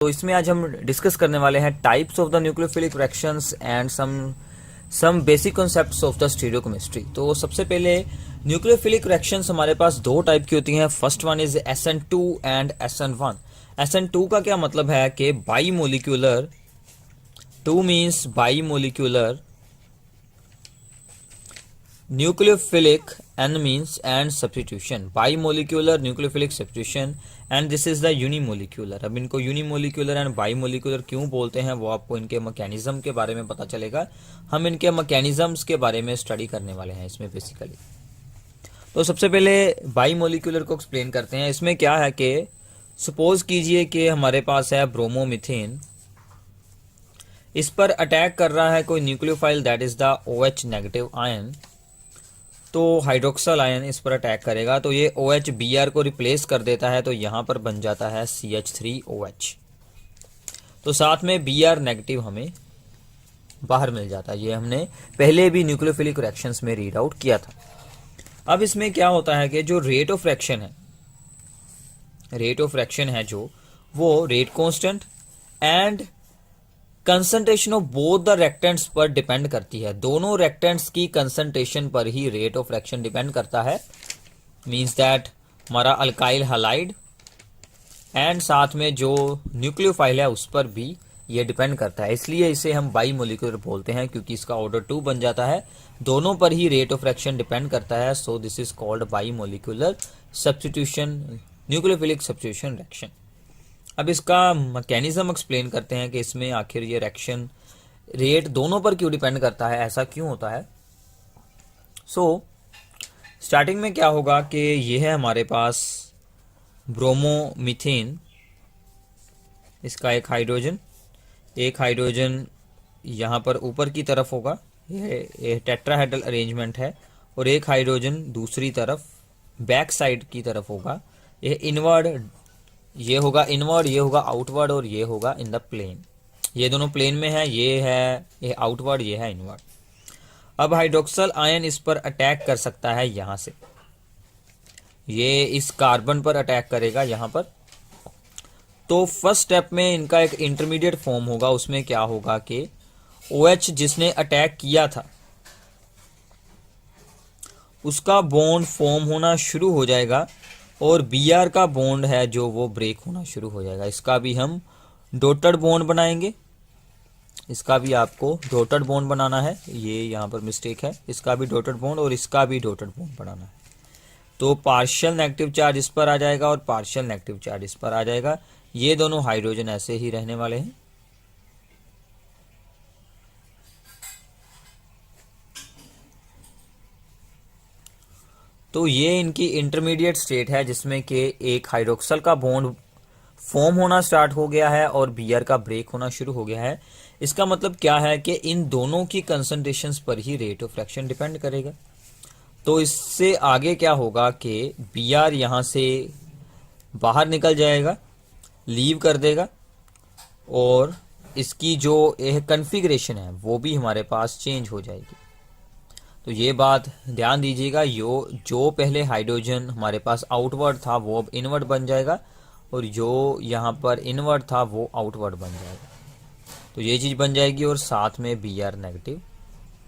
तो इसमें आज हम डिस्कस करने वाले हैं types of the nucleophilic reactions and some basic concepts of the stereochemistry. तो सबसे पहले न्यूक्लियोफिलिक रिएक्शंस हमारे पास दो टाइप की होती हैं। First one is SN2 and SN1। SN2 का क्या मतलब है कि by molecular, 2 means by molecular, nucleophilic, N means and substitution, bimolecular nucleophilic substitution and this is the unimolecular। अब इनको unimolecular and bimolecular क्यों बोलते हैं वो आपको इनके मैकेनिज्म के बारे में पता चलेगा। हम इनके मैकेनिज्म्स के बारे में स्टडी करने वाले हैं इसमें बेसिकली। तो सबसे पहले बाईमोलिकुलर को एक्सप्लेन करते हैं। इसमें क्या है कि सपोज कीजिए कि हमारे पास है ब्रोमोमीथेन, इस पर अटैक कर रहा है कोई nucleophile that is the OH negative ion. तो हाइड्रोक्सल आयन इस पर अटैक करेगा तो ये OH Br को रिप्लेस कर देता है, तो यहाँ पर बन जाता है CH3OH। तो साथ में Br नेगेटिव हमें बाहर मिल जाता है। ये हमने पहले भी न्यूक्लियोफिलिक रिएक्शंस में रीड आउट किया था। अब इसमें क्या होता है कि जो रेट ऑफ रिएक्शन है जो वो rate constant and concentration of both the reactants पर डिपेंड करती है। दोनों रिएक्टेंट्स की कंसंट्रेशन पर ही रेट ऑफ रिएक्शन डिपेंड करता है। मींस दैट हमारा अल्काइल हैलाइड एंड साथ में जो न्यूक्लियोफाइल है उस पर भी ये डिपेंड करता है। इसलिए इसे हम बाई मोलिकुलर बोलते हैं क्योंकि इसका ऑर्डर 2 बन जाता है। दोनों पर ही रेट ऑफ रिएक्शन डिपेंड करता है। So this is called by molecular substitution, nucleophilic substitution reaction. अब इसका मैकेनिज्म एक्सप्लेन करते हैं कि इसमें आखिर ये रिएक्शन रेट दोनों पर क्यों डिपेंड करता है, ऐसा क्यों होता है। स्टार्टिंग में क्या होगा कि ये है हमारे पास ब्रोमोमीथेन, इसका एक हाइड्रोजन यहाँ पर ऊपर की तरफ होगा, ये टेट्राहेड्रल अरेंजमेंट है, और एक हाइड्रोजन दूसरी तरफ बैक साइड की तरफ होगा। ये इनवर्ड, ये होगा इनवर्ड, ये होगा आउटवर्ड, और ये होगा इन द प्लेन। ये दोनों प्लेन में है, ये आउटवर्ड, ये है इनवर्ड। अब हाइड्रोक्सल आयन इस पर अटैक कर सकता है यहां से, ये इस कार्बन पर अटैक करेगा यहां पर। तो फर्स्ट स्टेप में इनका एक इंटरमीडिएट फॉर्म होगा। उसमें क्या होगा कि OH जिसने अटैक किया था उसका बॉन्ड फॉर्म होना शुरू हो जाएगा और Br का बॉन्ड है जो वो ब्रेक होना शुरू हो जाएगा। इसका भी हम डॉटेड बॉन्ड बनाएंगे, इसका भी आपको डॉटेड बॉन्ड बनाना है। ये यहाँ पर मिस्टेक है, इसका भी डॉटेड बॉन्ड और इसका भी डॉटेड बॉन्ड बनाना है। तो पार्शियल नेगेटिव चार्ज इस पर आ जाएगा और पार्शियल नेगेटिव चार्ज इस पर आ जाएगा। ये दोनों हाइड्रोजन ऐसे ही रहने वाले हैं। तो ये इनकी इंटरमीडिएट स्टेट है जिसमें कि एक हाइड्रोक्सल का बॉन्ड फॉर्म होना स्टार्ट हो गया है और Br का ब्रेक होना शुरू हो गया है। इसका मतलब क्या है कि इन दोनों की कंसंट्रेशंस पर ही रेट ऑफ रिएक्शन डिपेंड करेगा। तो इससे आगे क्या होगा कि Br यहाँ से बाहर निकल जाएगा, लीव कर देगा, और इसकी जो कन्फिग्रेशन है वो भी हमारे पास चेंज हो जाएगी। तो ये बात ध्यान दीजिएगा, जो पहले हाइड्रोजन हमारे पास आउटवर्ड था वो अब इनवर्ड बन जाएगा, और जो यहाँ पर इनवर्ड था वो आउटवर्ड बन जाएगा। तो ये चीज़ बन जाएगी और साथ में Br नेगेटिव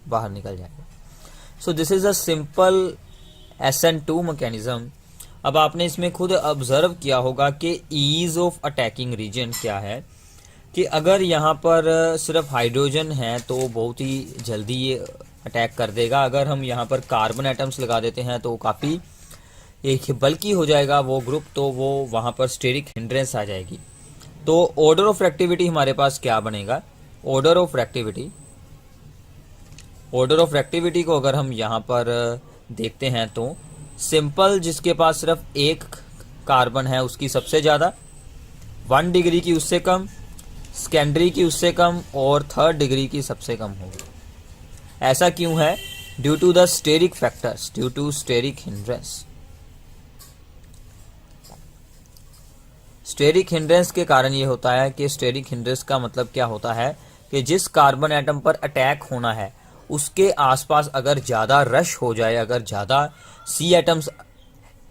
बाहर निकल जाएगा। So this is a simple SN2 mechanism. अब आपने इसमें खुद ऑब्जर्व किया होगा कि ईज ऑफ अटैकिंग रीजन क्या है, कि अगर यहाँ पर सिर्फ हाइड्रोजन है तो बहुत ही जल्दी ये अटैक कर देगा। अगर हम यहाँ पर कार्बन एटम्स लगा देते हैं तो काफ़ी एक बल्की हो जाएगा वो ग्रुप, तो वो वहाँ पर स्टेरिक हिंड्रेंस आ जाएगी। तो ऑर्डर ऑफ रिएक्टिविटी हमारे पास क्या बनेगा, ऑर्डर ऑफ रिएक्टिविटी को अगर हम यहाँ पर देखते हैं तो सिंपल जिसके पास सिर्फ एक कार्बन है उसकी सबसे ज़्यादा, 1 डिग्री की उससे कम, सेकेंडरी की उससे कम, और 3rd डिग्री की सबसे कम होगी। ऐसा क्यों है? Due to the steric factors, due to steric hindrance. Steric hindrance के कारण ये होता है कि स्टेरिक हिंड्रेंस का मतलब क्या होता है कि जिस कार्बन एटम पर अटैक होना है उसके आसपास अगर ज़्यादा रश हो जाए, अगर ज़्यादा C एटम्स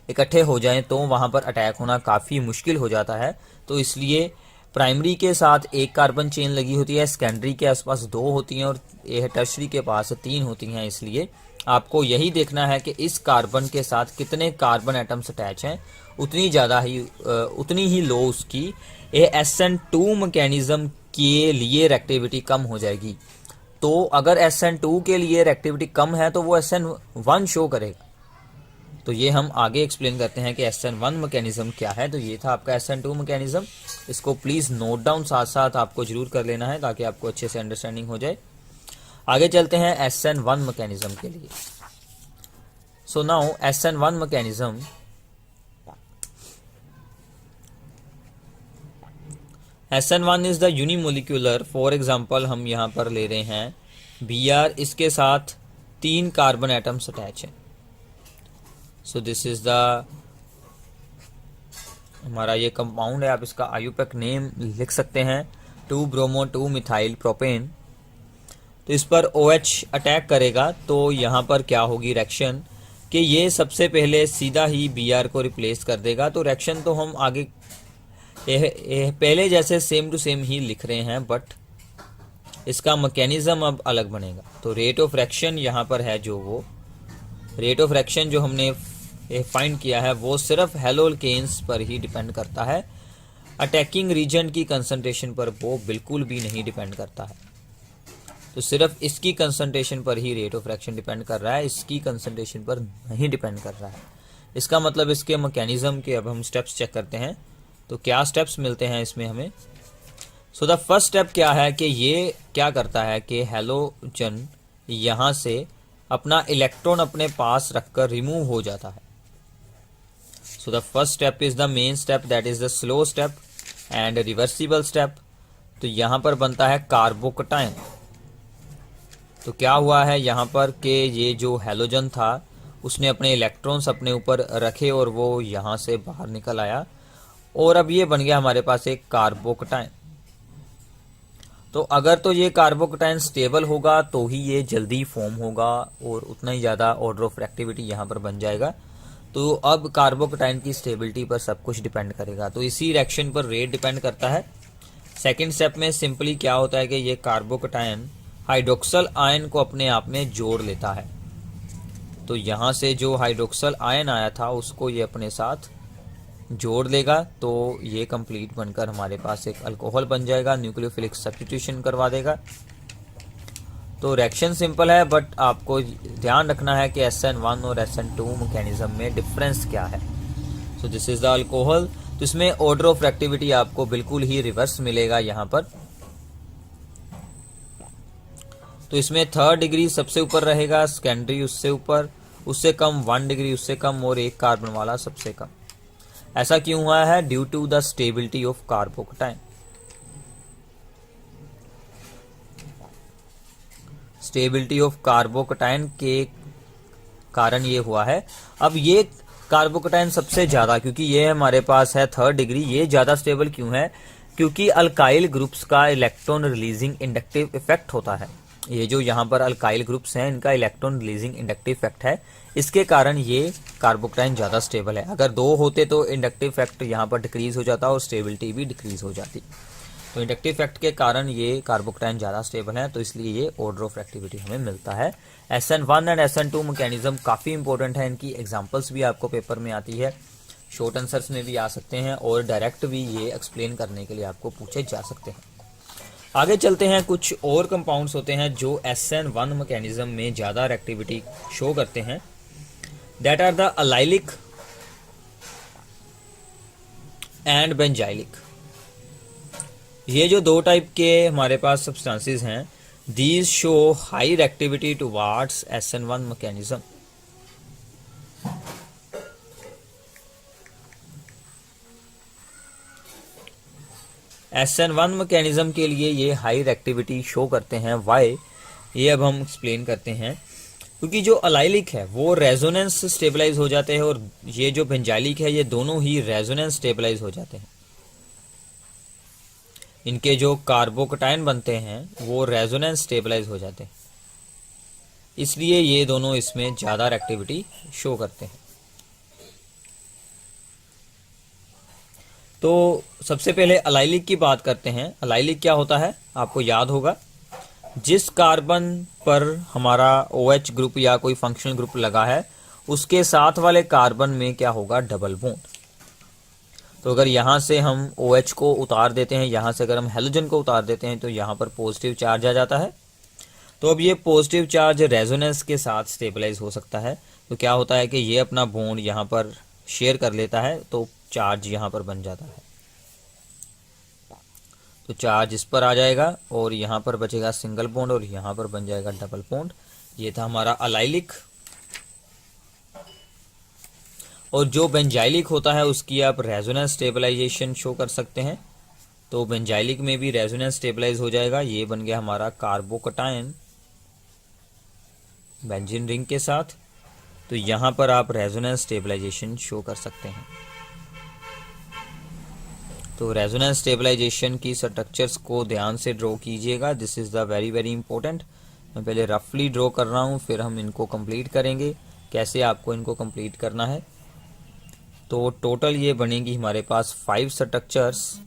इकट्ठे हो जाएं तो वहाँ पर अटैक होना काफ़ी मुश्किल हो जाता है। तो इसलिए प्राइमरी के साथ एक कार्बन चेन लगी होती है, सेकेंडरी के आसपास 2 होती हैं और यह टर्शरी के पास 3 होती हैं। इसलिए आपको यही देखना है कि इस कार्बन के साथ कितने कार्बन एटम्स अटैच हैं, उतनी ही लो उसकी SN2 मैकेनिज्म के लिए रिएक्टिविटी कम हो जाएगी। तो अगर SN2 के लिए रिएक्टिविटी कम है तो वो SN1 शो करेगा। तो ये हम आगे एक्सप्लेन करते हैं कि SN1 मैकेनिज्म क्या है। तो ये था आपका SN2 मैकेनिज्म, इसको प्लीज नोट डाउन साथ साथ आपको जरूर कर लेना है ताकि आपको अच्छे से अंडरस्टैंडिंग हो जाए। आगे चलते हैं SN1 मैकेनिज्म के लिए। So now SN1 mechanism, SN1 is the unimolecular. For example हम यहां पर ले रहे हैं Br, इसके साथ 3 कार्बन एटम्स अटैच हैं। सो दिस इज द हमारा ये कंपाउंड है, आप इसका आयुपैक नेम लिख सकते हैं 2 ब्रोमो 2 मिथाइल प्रोपेन। तो इस पर OH अटैक करेगा तो यहाँ पर क्या होगी रिएक्शन कि ये सबसे पहले सीधा ही Br को रिप्लेस कर देगा। तो रिएक्शन तो हम आगे पहले जैसे सेम टू सेम ही लिख रहे हैं, बट इसका मैकेनिज्म अब अलग बनेगा। तो रेट ऑफ रिएक्शन यहाँ पर है, जो वो रेट ऑफ रिएक्शन जो हमने फाइंड किया है वो सिर्फ हेलोल्केन्स पर ही डिपेंड करता है, अटैकिंग रीजन की कंसंट्रेशन पर वो बिल्कुल भी नहीं डिपेंड करता है। तो सिर्फ इसकी कंसंट्रेशन पर ही रेट ऑफ रिएक्शन डिपेंड कर रहा है, इसकी कंसंट्रेशन पर नहीं डिपेंड कर रहा है। इसका मतलब इसके मैकेनिज्म के अब हम स्टेप्स चेक करते हैं। तो क्या स्टेप्स मिलते हैं इसमें हमें। सो द फर्स्ट स्टेप क्या है कि ये क्या करता है कि हेलोजन यहाँ से अपना इलेक्ट्रॉन अपने पास रखकर रिमूव हो जाता है। So the first step is the main step, that is the slow step and reversible step. तो यहाँ पर बनता है कार्बोकटायन। तो क्या हुआ है यहाँ पर कि ये जो हेलोजन था उसने अपने इलेक्ट्रॉन्स अपने ऊपर रखे और वो यहाँ से बाहर निकल आया और अब ये बन गया हमारे पास एक कार्बोकटायन। तो अगर तो ये कार्बोकटायन स्टेबल होगा तो ही ये जल्दी फॉर्म होगा और उतना ही ज़्यादा ऑर्डर ऑफ रिएक्टिविटी यहाँ पर बन जाएगा। तो अब कार्बोकटायन की स्टेबिलिटी पर सब कुछ डिपेंड करेगा। तो इसी रिएक्शन पर रेट डिपेंड करता है। सेकेंड स्टेप में सिंपली क्या होता है कि ये कार्बोकटायन हाइड्रोक्सल आयन को अपने आप में जोड़ लेता है। तो यहाँ से जो हाइड्रोक्सल आयन आया था उसको ये अपने साथ जोड़ लेगा, तो ये कंप्लीट बनकर हमारे पास एक अल्कोहल बन जाएगा, न्यूक्लियोफिलिक सब्स्टिट्यूशन करवा देगा। तो रिएक्शन सिंपल है, बट आपको ध्यान रखना है कि SN1 और SN2 मैकेनिज्म में डिफरेंस क्या है। So this is the alcohol. तो इसमें ऑर्डर ऑफ रिएक्टिविटी आपको बिल्कुल ही रिवर्स मिलेगा यहाँ पर। तो इसमें 3rd डिग्री सबसे ऊपर रहेगा, सेकेंडरी उससे ऊपर, उससे कम 1 डिग्री उससे कम और 1 कार्बन वाला सबसे कम। ऐसा क्यों हुआ है? Due to the stability of carbocation. Stability of carbocation के कारण ये हुआ है। अब ये कार्बोकटायन सबसे ज्यादा, क्योंकि ये हमारे पास है 3rd डिग्री, ये ज्यादा स्टेबल क्यों है? क्योंकि अल्काइल ग्रुप्स का इलेक्ट्रॉन रिलीजिंग इंडक्टिव इफेक्ट होता है। ये जो यहाँ पर अल्काइल ग्रुप्स हैं इनका इलेक्ट्रॉन रिलीजिंग इंडक्टिव इफेक्ट है, इसके कारण ये कार्बोकटायन ज़्यादा स्टेबल है। अगर 2 होते तो इंडक्टिव इफेक्ट यहाँ पर डिक्रीज हो जाता और स्टेबिलिटी भी डिक्रीज हो जाती। तो इंडक्टिव इफेक्ट के कारण ये कार्बोकटायन ज़्यादा स्टेबल है, तो इसलिए ये ऑर्डर ऑफ रिएक्टिविटी हमें मिलता है। SN1 एंड SN2 मैकेनिज्म काफ़ी इंपॉर्टेंट है, इनकी एग्जाम्पल्स भी आपको पेपर में आती है, शॉर्ट आंसर्स में भी आ सकते हैं और डायरेक्ट भी ये एक्सप्लेन करने के लिए आपको पूछे जा सकते हैं। आगे चलते हैं, कुछ और कंपाउंड्स होते हैं जो SN1 मैकेनिज्म में ज़्यादा रिएक्टिविटी शो करते हैं, that are the allylic and benzylic. ये जो 2 टाइप के हमारे पास सब्सटेंसेस हैं, these show high reactivity towards SN1 mechanism. SN1 mechanism के लिए ये हाई रिएक्टिविटी शो करते हैं। वाई? ये अब हम एक्सप्लेन करते हैं। क्योंकि जो अलाइलिक है वो रेजोनेंस स्टेबलाइज हो जाते हैं और ये जो बेंजाइलिक है ये दोनों ही रेजोनेंस स्टेबलाइज हो जाते हैं। इनके जो कार्बोकटायन बनते हैं वो रेजोनेंस स्टेबलाइज हो जाते हैं, इसलिए ये दोनों इसमें ज़्यादा रिएक्टिविटी शो करते हैं। तो सबसे पहले अलाइलिक की बात करते हैं। अलाइलिक क्या होता है, आपको याद होगा, जिस कार्बन पर हमारा OH ग्रुप या कोई फंक्शनल ग्रुप लगा है उसके साथ वाले कार्बन में क्या होगा, डबल बॉन्ड। तो अगर यहाँ से हम OH को उतार देते हैं, यहाँ से अगर हम हेलोजन को उतार देते हैं तो यहाँ पर पॉजिटिव चार्ज आ जाता है। तो अब ये पॉजिटिव चार्ज रेजोनेंस के साथ स्टेबलाइज हो सकता है। तो क्या होता है कि ये अपना बॉन्ड यहाँ पर शेयर कर लेता है, तो चार्ज यहाँ पर बन जाता है। तो चार्ज इस पर आ जाएगा और यहाँ पर बचेगा सिंगल बॉन्ड और यहाँ पर बन जाएगा डबल बॉन्ड। ये था हमारा अलाइलिक। और जो बेंजाइलिक होता है उसकी आप रेजोनेंस स्टेबलाइजेशन शो कर सकते हैं। तो बेंजाइलिक में भी रेजोनेंस स्टेबलाइज हो जाएगा। ये बन गया हमारा कार्बोकटायन बेंजीन रिंग के साथ। तो यहाँ पर आप रेजोनेंस स्टेबलाइजेशन शो कर सकते हैं। तो रेजोनेंस स्टेबलाइजेशन की स्ट्रक्चर्स को ध्यान से ड्रॉ कीजिएगा। This is the very very important. मैं पहले रफली ड्रॉ कर रहा हूँ, फिर हम इनको कंप्लीट करेंगे। कैसे आपको इनको कंप्लीट करना है, तो टोटल ये बनेगी हमारे पास 5 स्ट्रक्चर्स।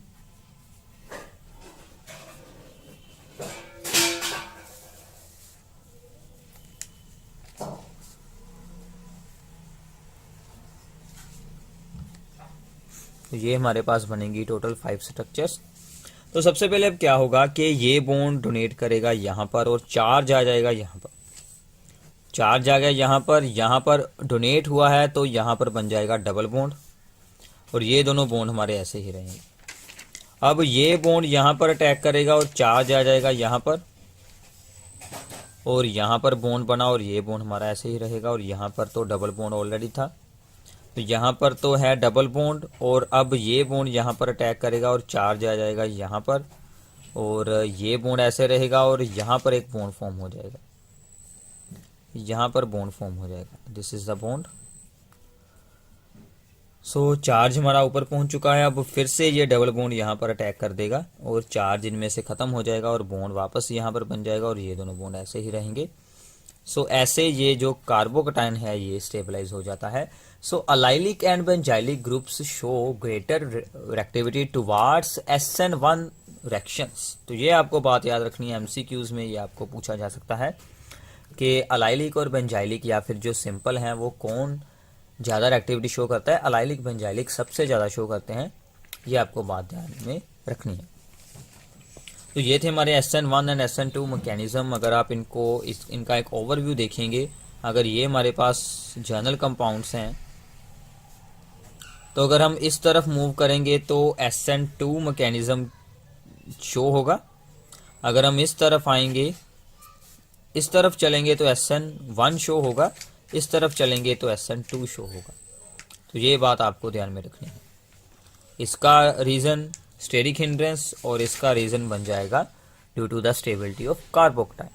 तो ये हमारे पास बनेंगी टोटल 5 स्ट्रक्चर्स। तो सबसे पहले अब क्या होगा कि ये बॉन्ड डोनेट करेगा यहाँ पर और चार्ज आ जाएगा यहाँ पर। चार्ज आ गया यहाँ पर डोनेट हुआ है तो यहाँ पर बन जाएगा डबल बॉन्ड और ये दोनों बॉन्ड हमारे ऐसे ही रहेंगे। अब ये बॉन्ड यहाँ पर अटैक करेगा और चार्ज आ जाएगा यहाँ पर और यहाँ पर बॉन्ड बना और ये बॉन्ड हमारा ऐसे ही रहेगा। और यहाँ पर तो डबल बॉन्ड ऑलरेडी था, तो यहाँ पर तो है डबल बॉन्ड और अब ये बॉन्ड यहाँ पर अटैक करेगा और चार्ज आ जाएगा यहाँ पर और ये बॉन्ड ऐसे रहेगा और यहाँ पर एक बॉन्ड फॉर्म हो जाएगा, यहाँ पर बॉन्ड फॉर्म हो जाएगा। This is the bond. So charge हमारा ऊपर पहुंच चुका है। अब फिर से ये डबल बॉन्ड यहाँ पर अटैक कर देगा और चार्ज इनमें से खत्म हो जाएगा और बॉन्ड वापस यहाँ पर बन जाएगा और ये दोनों बॉन्ड ऐसे ही रहेंगे। सो ऐसे ये जो कार्बोकटायन है ये स्टेबलाइज हो जाता है। So allylic and benzylic groups show greater reactivity towards SN1 reactions. तो ये आपको बात याद रखनी है, MCQs में ये आपको पूछा जा सकता है कि अलाइलिक और बेंजाइलिक या फिर जो सिंपल हैं वो कौन ज़्यादा रिएक्टिविटी शो करता है। अलाइलिक बेंजाइलिक सबसे ज़्यादा शो करते हैं, ये आपको बात ध्यान में रखनी है। तो ये थे हमारे SN1 एंड SN2 मैकेनिज्म। अगर आप इनका एक ओवरव्यू देखेंगे, अगर ये हमारे पास जर्नल कंपाउंड्स हैं तो अगर हम इस तरफ मूव करेंगे तो SN2 मैकेनिज्म शो होगा। अगर हम इस तरफ आएंगे, इस तरफ चलेंगे तो SN1 शो होगा, इस तरफ चलेंगे तो SN2 शो होगा। तो ये बात आपको ध्यान में रखनी है। इसका रीज़न स्टेरिक हिंड्रेंस और इसका रीज़न बन जाएगा due to the stability of carbocation.